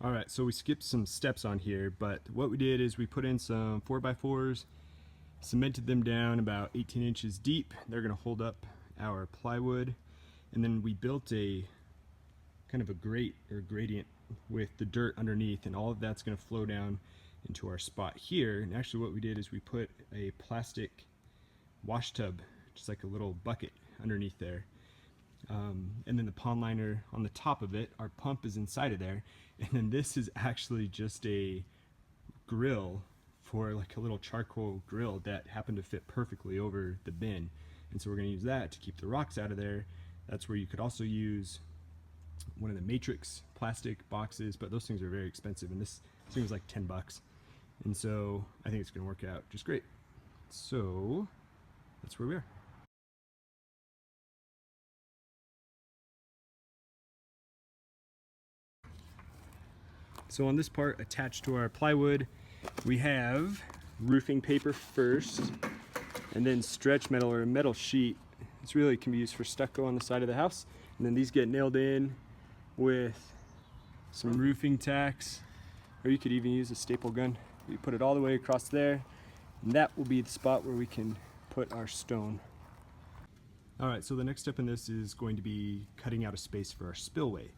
Alright, so we skipped some steps on here, but what we did is we put in some 4x4s, cemented them down about 18 inches deep. They're going to hold up our plywood, and then we built a kind of a grate or gradient with the dirt underneath, and all of that's going to flow down into our spot here. And actually what we did is we put a plastic wash tub, just like a little bucket underneath there. And then the pond liner on the top of it, our pump is inside of there, and then this is actually just a grill for like a little charcoal grill that happened to fit perfectly over the bin. And so we're going to use that to keep the rocks out of there. That's where you could also use one of the matrix plastic boxes, but those things are very expensive, and this thing was like 10 bucks. And so I think it's going to work out just great. So that's where we are. So on this part attached to our plywood, we have roofing paper first, and then stretch metal or a metal sheet. It's really can be used for stucco on the side of the house. And then these get nailed in with some roofing tacks, or you could even use a staple gun. You put it all the way across there, and that will be the spot where we can put our stone. Alright, so the next step in this is going to be cutting out a space for our spillway.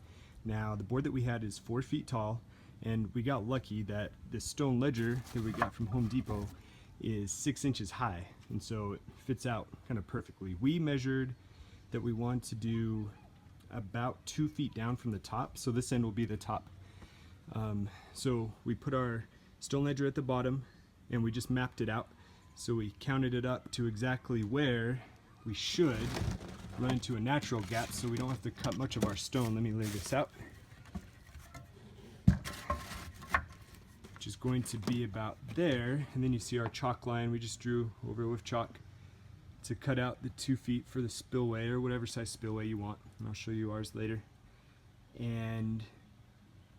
Now the board that we had is 4 feet tall, and we got lucky that this stone ledger that we got from Home Depot is 6 inches high, and so it fits out kind of perfectly. We measured that we want to do about 2 feet down from the top, so this end will be the top. So we put our stone ledger at the bottom, and we just mapped it out. So we counted it up to exactly where we should run into a natural gap, so we don't have to cut much of our stone. Let me lay this out. Which is going to be about there, and then you see our chalk line we just drew over with chalk to cut out the 2 feet for the spillway, or whatever size spillway you want, and I'll show you ours later. And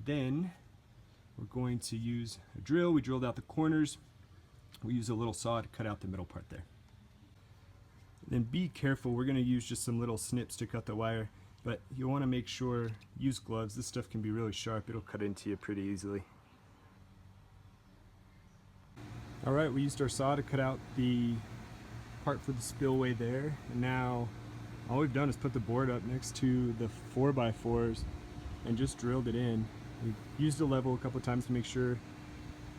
then we're going to use a drill. We drilled out the corners. We use a little saw to cut out the middle part there. Then be careful, we're going to use just some little snips to cut the wire, but you want to make sure, use gloves. This stuff can be really sharp. It'll cut into you pretty easily. Alright, we used our saw to cut out the part for the spillway there, and now all we've done is put the board up next to the 4x4s and just drilled it in. We used a level a couple of times to make sure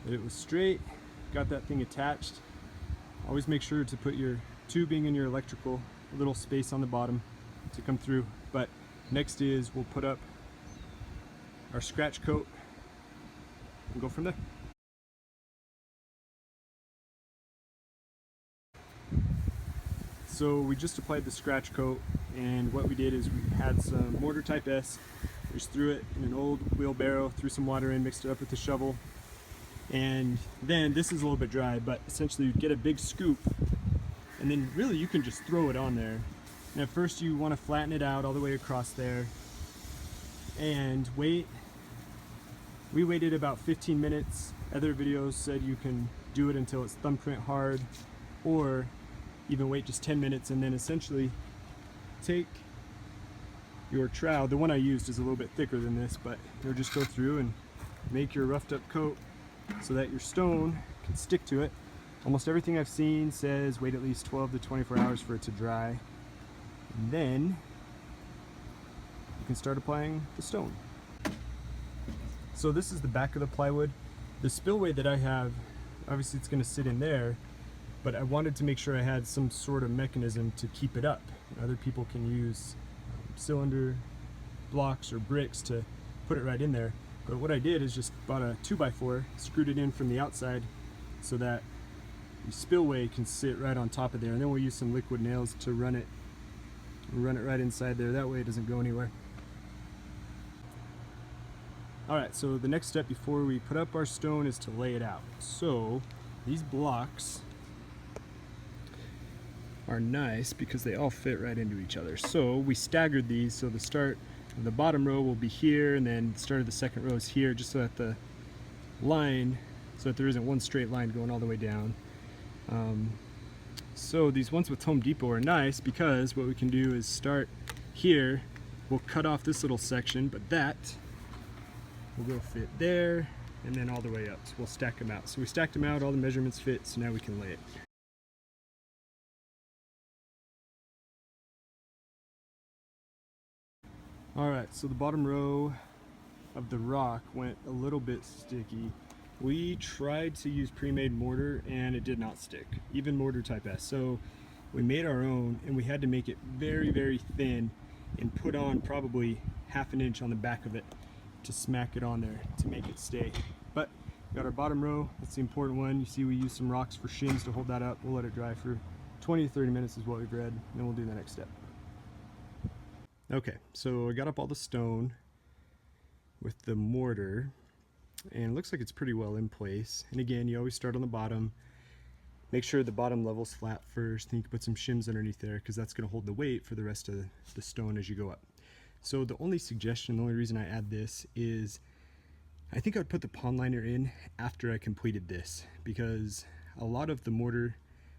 that it was straight, got that thing attached. Always make sure to put your tubing and your electrical, a little space on the bottom to come through. But next is we'll put up our scratch coat and go from there. So we just applied the scratch coat, and what we did is we had some mortar type S. We just threw it in an old wheelbarrow, threw some water in, mixed it up with the shovel, and then this is a little bit dry, but essentially you get a big scoop, and then really you can just throw it on there. And at first you want to flatten it out all the way across there and wait. We waited about 15 minutes. Other videos said you can do it until it's thumbprint hard, or even wait just 10 minutes and then essentially take your trowel. The one I used is a little bit thicker than this, but you'll just go through and make your roughed up coat so that your stone can stick to it. Almost everything I've seen says wait at least 12 to 24 hours for it to dry, and then you can start applying the stone. So this is the back of the plywood. The spillway that I have, obviously it's going to sit in there, but I wanted to make sure I had some sort of mechanism to keep it up. Other people can use cylinder blocks or bricks to put it right in there. But what I did is just bought a 2x4, screwed it in from the outside so that the spillway can sit right on top of there. And then we'll use some liquid nails to run it right inside there. That way it doesn't go anywhere. Alright, so the next step before we put up our stone is to lay it out. So these blocks are nice because they all fit right into each other. So we staggered these, so the bottom row will be here, and then the start of the second row is here, just so that the line, so that there isn't one straight line going all the way down. So these ones with Home Depot are nice because what we can do is start here, we'll cut off this little section, but that will go fit there and then all the way up. So we'll stack them out. So we stacked them out, all the measurements fit, so now we can lay it. Alright, so the bottom row of the rock went a little bit sticky. We tried to use pre-made mortar and it did not stick, even mortar type S. So we made our own and we had to make it very, very thin and put on probably ½ inch on the back of it to smack it on there to make it stay. But we got our bottom row, that's the important one. You see we use some rocks for shims to hold that up. We'll let it dry for 20 to 30 minutes is what we've read, and then we'll do the next step. Okay, so I got up all the stone with the mortar and it looks like it's pretty well in place. And again, you always start on the bottom. Make sure the bottom level's flat first, then you can put some shims underneath there because that's going to hold the weight for the rest of the stone as you go up. So the only suggestion, the only reason I add this is I think I would put the pond liner in after I completed this, because a lot of the mortar,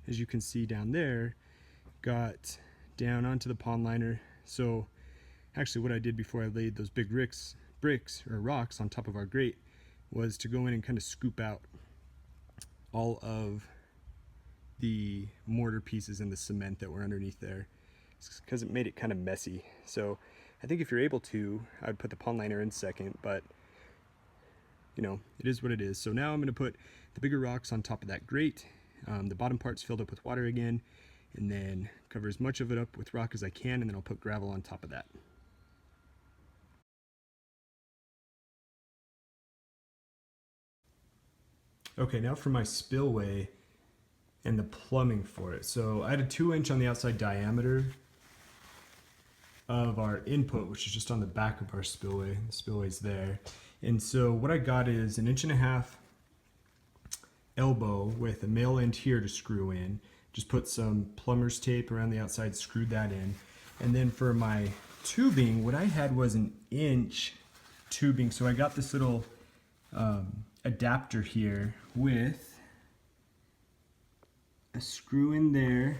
as you can see down there, got down onto the pond liner. So actually what I did before I laid those big bricks or rocks on top of our grate was to go in and kind of scoop out all of the mortar pieces and the cement that were underneath there, because it made it kind of messy. So I think if you're able to, I would put the pond liner in second, but you know, it is what it is. So now I'm going to put the bigger rocks on top of that grate. The bottom part's filled up with water again, and then cover as much of it up with rock as I can, and then I'll put gravel on top of that. Okay, now for my spillway and the plumbing for it. So I had a 2-inch on the outside diameter of our input, which is just on the back of our spillway. The spillway's there. And so what I got is 1.5 inch elbow with a male end here to screw in. Just put some plumber's tape around the outside, screwed that in. And then for my tubing, what I had was 1 inch tubing. So I got this little adapter here with a screw in there.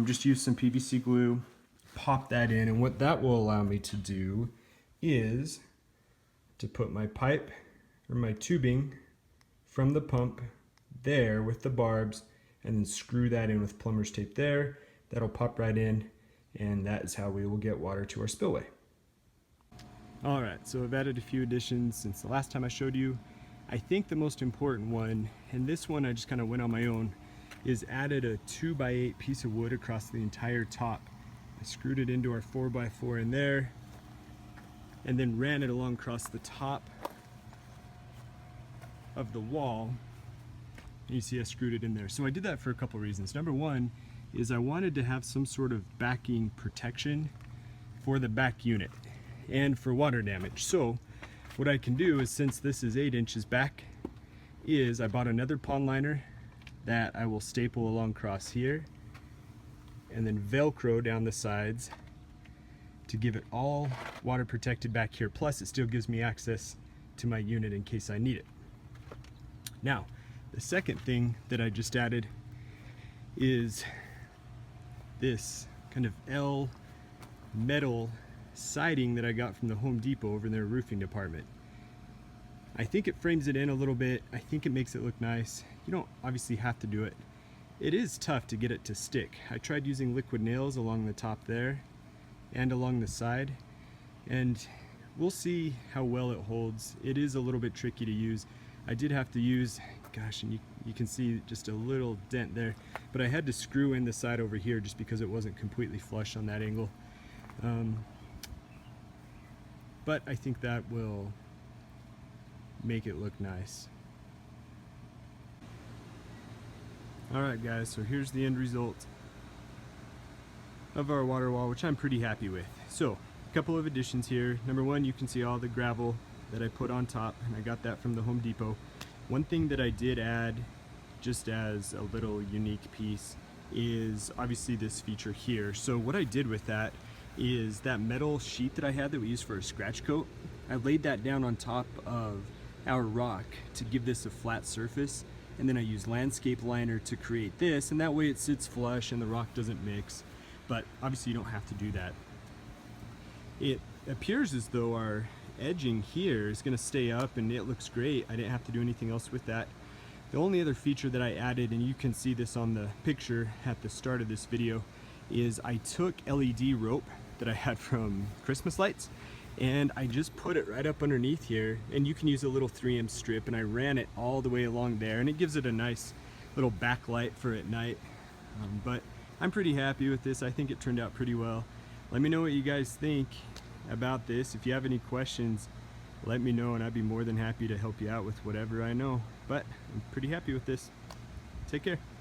Just use some PVC glue, pop that in, and what that will allow me to do is to put my pipe or my tubing from the pump there with the barbs, and then screw that in with plumber's tape there. That'll pop right in, and that is how we will get water to our spillway. Alright, so I've added a few additions since the last time I showed you. I think the most important one, and this one I just kind of went on my own, is added a 2x8 piece of wood across the entire top. I screwed it into our 4x4 in there, and then ran it along across the top of the wall. And you see I screwed it in there. So I did that for a couple reasons. Number one is I wanted to have some sort of backing protection for the back unit and for water damage. So what I can do is, since this is 8 inches back, is I bought another pond liner that I will staple along across here and then Velcro down the sides to give it all water protected back here. Plus it still gives me access to my unit in case I need it. Now, the second thing that I just added is this kind of L metal siding that I got from the Home Depot over in their roofing department. I think it frames it in a little bit. I think it makes it look nice. You don't obviously have to do it. It is tough to get it to stick. I tried using liquid nails along the top there and along the side, and we'll see how well it holds. It is a little bit tricky to use. I did have to use, gosh, and you can see just a little dent there, but I had to screw in the side over here just because it wasn't completely flush on that angle. But I think that will make it look nice. Alright guys, so here's the end result of our water wall, which I'm pretty happy with. So, a couple of additions here. Number one, you can see all the gravel that I put on top, and I got that from the Home Depot. One thing that I did add, just as a little unique piece, is obviously this feature here. So what I did with that is that metal sheet that I had that we used for a scratch coat, I laid that down on top of our rock to give this a flat surface, and then I used landscape liner to create this, and that way it sits flush and the rock doesn't mix. But obviously you don't have to do that. It appears as though our edging here is going to stay up and it looks great. I didn't have to do anything else with that. The only other feature that I added, and you can see this on the picture at the start of this video, is I took LED rope that I had from Christmas lights and I just put it right up underneath here, and you can use a little 3M strip, and I ran it all the way along there, and it gives it a nice little backlight for at night. But I'm pretty happy with this. I think it turned out pretty well. Let me know what you guys think about this. If you have any questions, let me know and I'd be more than happy to help you out with whatever I know. But I'm pretty happy with this. Take care.